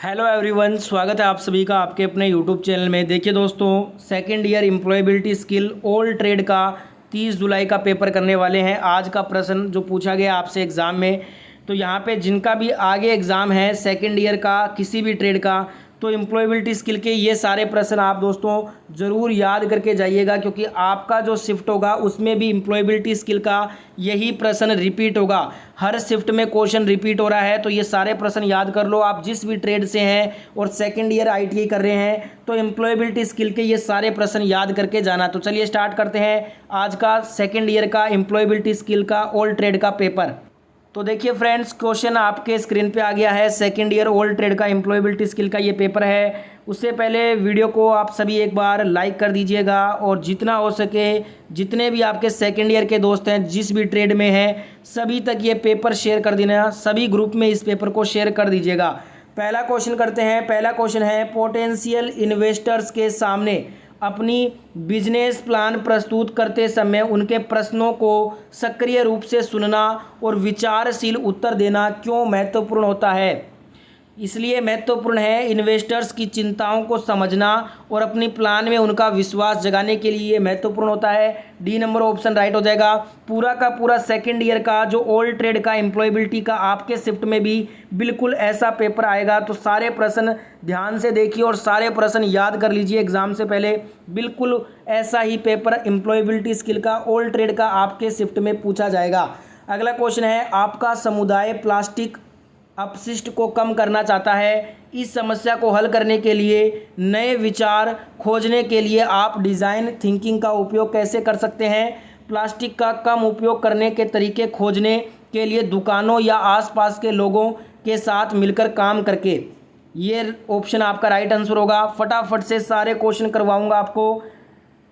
Hello everyone, स्वागत है आप सभी का आपके अपने यूट्यूब चैनल में। देखिए दोस्तों, second year employability skill old trade का 30 जुलाई का पेपर करने वाले हैं। आज का प्रश्न जो पूछा गया आपसे एग्ज़ाम में, तो यहाँ पे जिनका भी आगे एग्ज़ाम है सेकंड ईयर का किसी भी ट्रेड का, तो एम्प्लॉयबिलिटी स्किल के ये सारे प्रश्न आप दोस्तों ज़रूर याद करके जाइएगा, क्योंकि आपका जो शिफ्ट होगा उसमें भी एम्प्लॉयबिलिटी स्किल का यही प्रश्न रिपीट होगा। हर शिफ्ट में क्वेश्चन रिपीट हो रहा है, तो ये सारे प्रश्न याद कर लो। आप जिस भी ट्रेड से हैं और सेकंड ईयर आईटीआई कर रहे हैं, तो एम्प्लॉयबिलिटी स्किल के ये सारे प्रश्न याद करके जाना। तो चलिए स्टार्ट करते हैं आज का सेकंड ईयर का एम्प्लॉयबिलिटी स्किल का ओल्ड ट्रेड का पेपर। तो देखिए फ्रेंड्स, क्वेश्चन आपके स्क्रीन पे आ गया है। सेकंड ईयर ओल्ड ट्रेड का एम्प्लॉयबिलिटी स्किल का ये पेपर है। उससे पहले वीडियो को आप सभी एक बार लाइक कर दीजिएगा, और जितना हो सके जितने भी आपके सेकंड ईयर के दोस्त हैं जिस भी ट्रेड में हैं सभी तक ये पेपर शेयर कर देना। सभी ग्रुप में इस पेपर को शेयर कर दीजिएगा। पहला क्वेश्चन करते हैं। पहला क्वेश्चन है, पोटेंशियल इन्वेस्टर्स के सामने अपनी बिजनेस प्लान प्रस्तुत करते समय उनके प्रश्नों को सक्रिय रूप से सुनना और विचारशील उत्तर देना क्यों महत्वपूर्ण होता है? इसलिए महत्वपूर्ण है इन्वेस्टर्स की चिंताओं को समझना और अपनी प्लान में उनका विश्वास जगाने के लिए ये महत्वपूर्ण होता है। डी नंबर ऑप्शन राइट हो जाएगा। पूरा का पूरा सेकंड ईयर का जो ओल्ड ट्रेड का एम्प्लॉयबिलिटी का आपके शिफ्ट में भी बिल्कुल ऐसा पेपर आएगा। तो सारे प्रश्न ध्यान से देखिए और सारे प्रश्न याद कर लीजिए एग्जाम से पहले। बिल्कुल ऐसा ही पेपर एम्प्लॉयबिलिटी स्किल का ओल्ड ट्रेड का आपके शिफ्ट में पूछा जाएगा। अगला क्वेश्चन है, आपका समुदाय प्लास्टिक अपशिष्ट को कम करना चाहता है। इस समस्या को हल करने के लिए नए विचार खोजने के लिए आप डिज़ाइन थिंकिंग का उपयोग कैसे कर सकते हैं? प्लास्टिक का कम उपयोग करने के तरीके खोजने के लिए दुकानों या आसपास के लोगों के साथ मिलकर काम करके। ये ऑप्शन आपका राइट आंसर होगा। फटाफट से सारे क्वेश्चन करवाऊंगा आपको।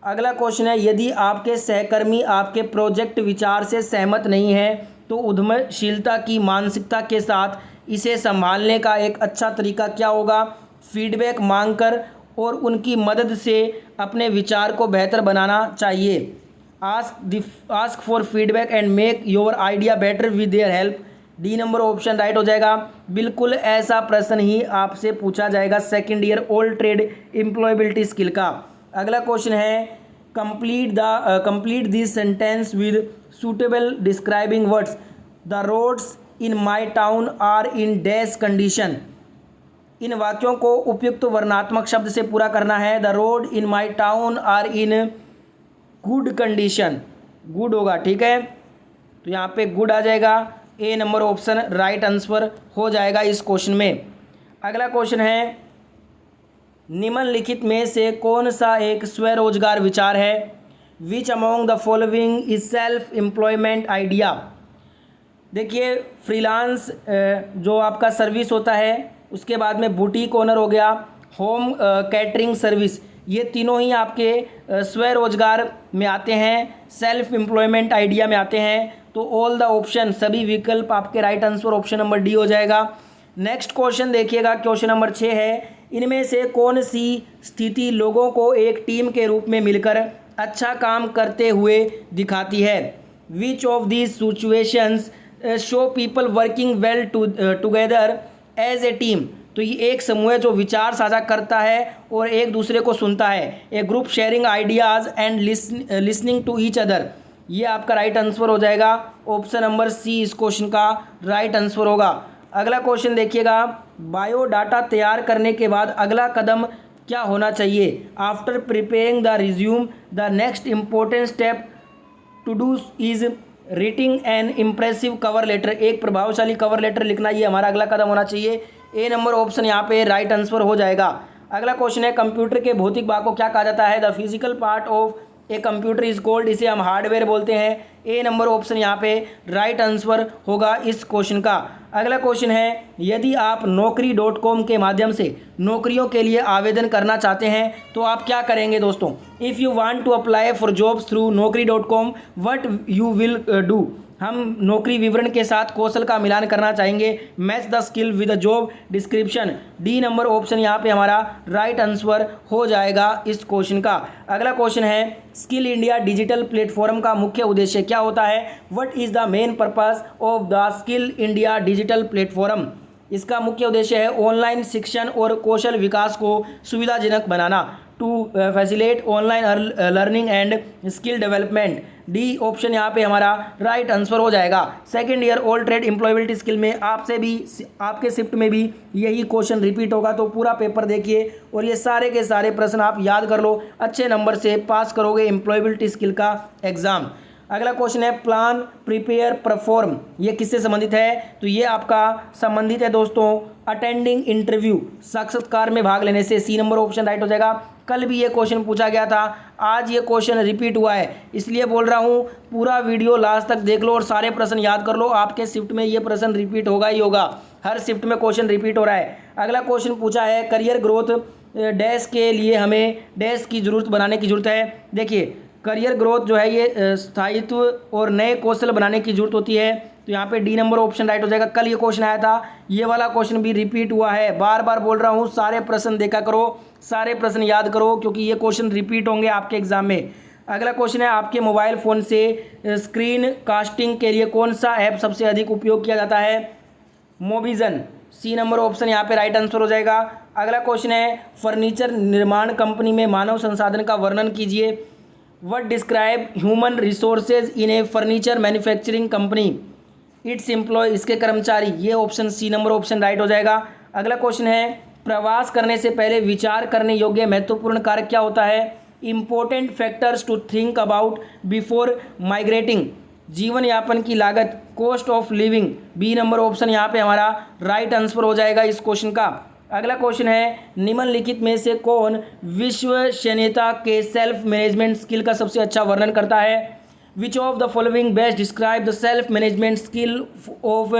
अगला क्वेश्चन है, यदि आपके सहकर्मी आपके प्रोजेक्ट विचार से सहमत नहीं है तो उद्यमशीलता की मानसिकता के साथ इसे संभालने का एक अच्छा तरीका क्या होगा? फीडबैक मांगकर और उनकी मदद से अपने विचार को बेहतर बनाना चाहिए। Ask for feedback and make your idea better with their help. D number option right हो जाएगा। बिल्कुल ऐसा प्रश्न ही आपसे पूछा जाएगा second year old trade employability skill का। अगला क्वेश्चन है, complete this sentence with suitable describing words. The roads in my town are in dash condition. इन वाक्यों को उपयुक्त वर्णात्मक शब्द से पूरा करना है। The road in my town are in good condition. Good होगा, ठीक है, तो यहाँ पे गुड आ जाएगा। ए नंबर ऑप्शन राइट आंसर हो जाएगा इस क्वेश्चन में। अगला क्वेश्चन है, निम्नलिखित में से कौन सा एक स्वरोजगार विचार है? Which among the following is self employment idea. देखिए, फ्रीलांस जो आपका सर्विस होता है, उसके बाद में बुटीक ओनर हो गया, होम कैटरिंग सर्विस, ये तीनों ही आपके स्वरोजगार में आते हैं, सेल्फ एम्प्लॉयमेंट आइडिया में आते हैं। तो ऑल द ऑप्शन, सभी विकल्प आपके right answer option number D हो जाएगा। नेक्स्ट क्वेश्चन देखिएगा, क्वेश्चन नंबर 6 है, इनमें से कौन सी स्थिति लोगों को एक टीम के रूप में मिलकर अच्छा काम करते हुए दिखाती है? Which of these situations show people working well together as a team. तो ये एक समूह है जो विचार साझा करता है और एक दूसरे को सुनता है। A group sharing ideas and listening to each other. ये आपका राइट आंसर हो जाएगा। ऑप्शन नंबर सी इस क्वेश्चन का राइट आंसर होगा। अगला क्वेश्चन देखिएगा, बायोडाटा तैयार करने के बाद अगला कदम क्या होना चाहिए? After preparing the resume the next important step to do is writing an impressive cover letter. एक प्रभावशाली कवर लेटर लिखना, ये हमारा अगला कदम होना चाहिए। ए नंबर ऑप्शन यहाँ पे राइट आंसर हो जाएगा। अगला क्वेश्चन है, कंप्यूटर के भौतिक भाग को क्या कहा जाता है? The physical part of a computer is called, इसे हम हार्डवेयर बोलते हैं। ए नंबर ऑप्शन यहाँ पे राइट आंसर होगा इस क्वेश्चन का। अगला क्वेश्चन है, यदि आप naukri.com के माध्यम से नौकरियों के लिए आवेदन करना चाहते हैं तो आप क्या करेंगे दोस्तों? If you want to apply for jobs through naukri.com what you will do. हम नौकरी विवरण के साथ कौशल का मिलान करना चाहेंगे। Match the skill with the job description. D number option यहाँ पे हमारा राइट आंसर हो जाएगा इस क्वेश्चन का। अगला क्वेश्चन है, स्किल इंडिया डिजिटल प्लेटफॉर्म का मुख्य उद्देश्य क्या होता है? What is the main purpose of the skill India digital platform. इसका मुख्य उद्देश्य है ऑनलाइन शिक्षण और कौशल विकास को सुविधाजनक बनाना, to facilitate online learning and skill development. D option यहाँ पे हमारा राइट आंसर हो जाएगा। Second year all trade employability skill में आपसे भी आपके शिफ्ट में भी यही क्वेश्चन रिपीट होगा, तो पूरा पेपर देखिए और ये सारे के सारे प्रश्न आप याद कर लो, अच्छे नंबर से पास करोगे एम्प्लॉयबिलिटी स्किल का एग्जाम। अगला क्वेश्चन है प्लान प्रिपेयर परफॉर्म, ये किससे संबंधित है? तो ये आपका संबंधित है दोस्तों अटेंडिंग इंटरव्यू, साक्षात्कार में भाग लेने से। सी नंबर ऑप्शन राइट हो जाएगा। कल भी ये क्वेश्चन पूछा गया था, आज ये क्वेश्चन रिपीट हुआ है, इसलिए बोल रहा हूँ पूरा वीडियो लास्ट तक देख लो और सारे प्रश्न याद कर लो। आपके शिफ्ट में ये प्रश्न रिपीट होगा ही होगा, हर शिफ्ट में क्वेश्चन रिपीट हो रहा है। अगला क्वेश्चन पूछा है करियर ग्रोथ डैश के लिए हमें डैश की जरूरत बनाने की जरूरत है। देखिए करियर ग्रोथ जो है ये स्थायित्व और नए कौशल बनाने की जरूरत होती है, तो यहाँ पे डी नंबर ऑप्शन राइट हो जाएगा। कल ये क्वेश्चन आया था, ये वाला क्वेश्चन भी रिपीट हुआ है। बार बार बोल रहा हूँ सारे प्रश्न देखा करो, सारे प्रश्न याद करो, क्योंकि ये क्वेश्चन रिपीट होंगे आपके एग्जाम में। अगला क्वेश्चन है आपके मोबाइल फ़ोन से स्क्रीन कास्टिंग के लिए कौन सा ऐप सबसे अधिक उपयोग किया जाता है? मोबिजन। सी नंबर ऑप्शन यहाँ पे राइट आंसर हो जाएगा। अगला क्वेश्चन है फर्नीचर निर्माण कंपनी में मानव संसाधन का वर्णन कीजिए। What describe human resources in a furniture manufacturing company? Its employee, इसके कर्मचारी। ये option C number option right हो जाएगा। अगला क्वेश्चन है प्रवास करने से पहले विचार करने योग्य महत्वपूर्ण कारक क्या होता है? Important factors to think about before migrating, जीवन यापन की लागत, cost of living. B number option यहाँ पे हमारा राइट आंसर हो जाएगा इस क्वेश्चन का। अगला क्वेश्चन है निम्नलिखित में से कौन विश्वसनीयता के सेल्फ मैनेजमेंट स्किल का सबसे अच्छा वर्णन करता है? Which of the following best describe the self management skill of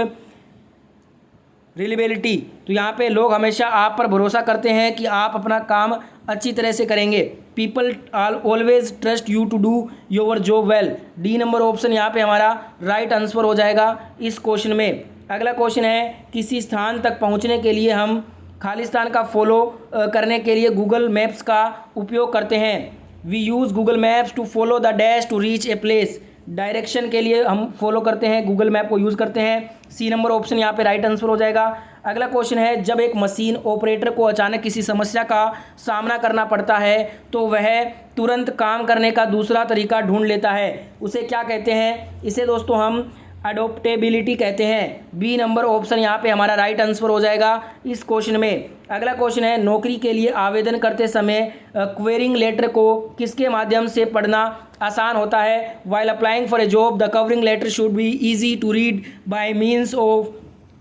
reliability. तो यहाँ पे लोग हमेशा आप पर भरोसा करते हैं कि आप अपना काम अच्छी तरह से करेंगे। People always trust you to do your job well. D number option यहाँ पे हमारा राइट आंसर हो जाएगा इस क्वेश्चन में। अगला क्वेश्चन है किसी स्थान तक पहुँचने के लिए हम खालिस्तान का फॉलो करने के लिए गूगल मैप्स का उपयोग करते हैं। We use Google Maps to follow the dash to reach a place. Direction के लिए हम फॉलो करते हैं, गूगल मैप को यूज़ करते हैं। सी नंबर ऑप्शन यहाँ पे राइट आंसर हो जाएगा। अगला क्वेश्चन है जब एक मशीन ऑपरेटर को अचानक किसी समस्या का सामना करना पड़ता है तो वह तुरंत काम करने का दूसरा तरीका ढूंढ लेता है, उसे क्या कहते हैं? इसे दोस्तों हम अडोप्टेबिलिटी कहते हैं। बी नंबर ऑप्शन यहाँ पे हमारा राइट आंसर हो जाएगा इस क्वेश्चन में। अगला क्वेश्चन है नौकरी के लिए आवेदन करते समय क्वेरिंग लेटर को किसके माध्यम से पढ़ना आसान होता है? While applying for a job the covering letter should be easy to read by means of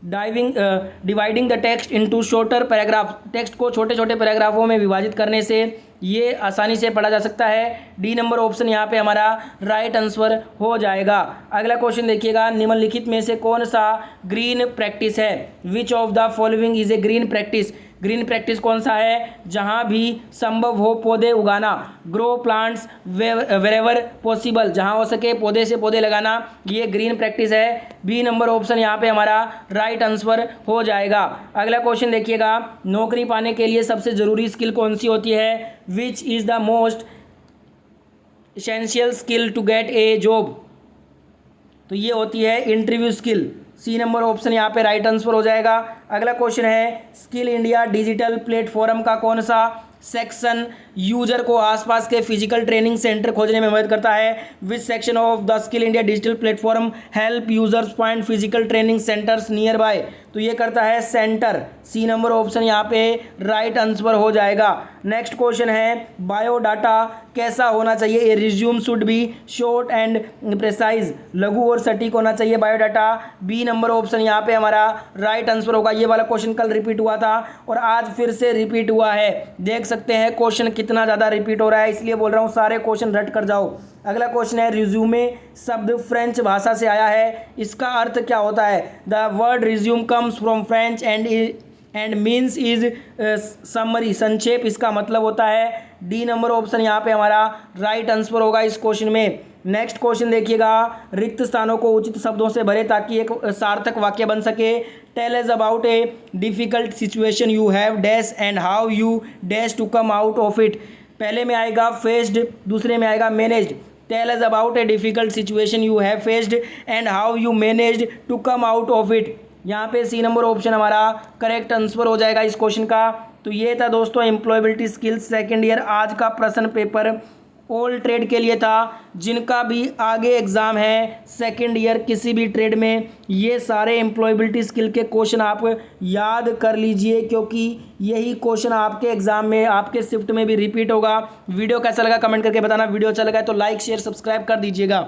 dividing the text into shorter paragraph. Text को छोटे छोटे पैराग्राफों में विभाजित करने से ये आसानी से पढ़ा जा सकता है। डी नंबर ऑप्शन यहाँ पे हमारा राइट आंसर हो जाएगा। अगला क्वेश्चन देखिएगा निम्नलिखित में से कौन सा ग्रीन प्रैक्टिस है? Which of the following is a green practice. Green practice कौन सा है? जहाँ भी संभव हो पौधे उगाना। ग्रो प्लांट्स वेरेवर पॉसिबल, जहाँ हो सके पौधे से पौधे लगाना, ये ग्रीन प्रैक्टिस है। बी नंबर ऑप्शन यहाँ पे हमारा राइट आंसर हो जाएगा। अगला क्वेश्चन देखिएगा नौकरी पाने के लिए सबसे ज़रूरी स्किल कौन सी होती है? Which is the most essential skill to get a job. तो ये होती है interview skill. C number option यहाँ पे राइट आंसर हो जाएगा। अगला क्वेश्चन है स्किल इंडिया डिजिटल प्लेटफॉर्म का कौन सा सेक्शन यूजर को आसपास के फिजिकल ट्रेनिंग सेंटर खोजने में मदद करता है? Which section of the skill India digital platform help users find physical training centres near by. तो ये करता है सेंटर। सी नंबर ऑप्शन यहाँ पे राइट आंसर हो जाएगा। नेक्स्ट क्वेश्चन है बायोडाटा कैसा होना चाहिए? A resume should be short and precise, लघु और सटीक होना चाहिए बायोडाटा। बी नंबर ऑप्शन यहाँ पे हमारा राइट आंसर होगा। ये वाला क्वेश्चन कल रिपीट हुआ था और आज फिर से रिपीट हुआ है। देख सकते हैं क्वेश्चन कितना ज़्यादा रिपीट हो रहा है, इसलिए बोल रहा हूँ सारे क्वेश्चन रट कर जाओ। अगला क्वेश्चन है रिज्यूमे शब्द फ्रेंच भाषा से आया है, इसका अर्थ क्या होता है? The word resume comes from French and means is summary, संक्षेप इसका मतलब होता है। डी नंबर ऑप्शन यहाँ पे हमारा राइट आंसर होगा इस क्वेश्चन में। नेक्स्ट क्वेश्चन देखिएगा रिक्त स्थानों को उचित शब्दों से भरे ताकि एक सार्थक वाक्य बन सके। Tell us about a difficult situation you have dash and how you dash to come out of it. पहले में आएगा फेस्ड, दूसरे में आएगा managed. Tell us about a difficult situation you have faced and how you managed to come out of it. यहाँ पे C number option हमारा correct answer हो जाएगा इस क्वेश्चन का। तो ये था दोस्तों एम्प्लॉयबिलिटी स्किल्स सेकेंड ईयर आज का प्रश्न पेपर ऑल ट्रेड के लिए था। जिनका भी आगे एग्ज़ाम है सेकेंड ईयर किसी भी ट्रेड में, ये सारे एम्प्लॉयबिलिटी स्किल के क्वेश्चन आप याद कर लीजिए, क्योंकि यही क्वेश्चन आपके एग्ज़ाम में आपके शिफ्ट में भी रिपीट होगा। वीडियो कैसा लगा कमेंट करके बताना। वीडियो अच्छा लगा तो लाइक शेयर सब्सक्राइब कर दीजिएगा।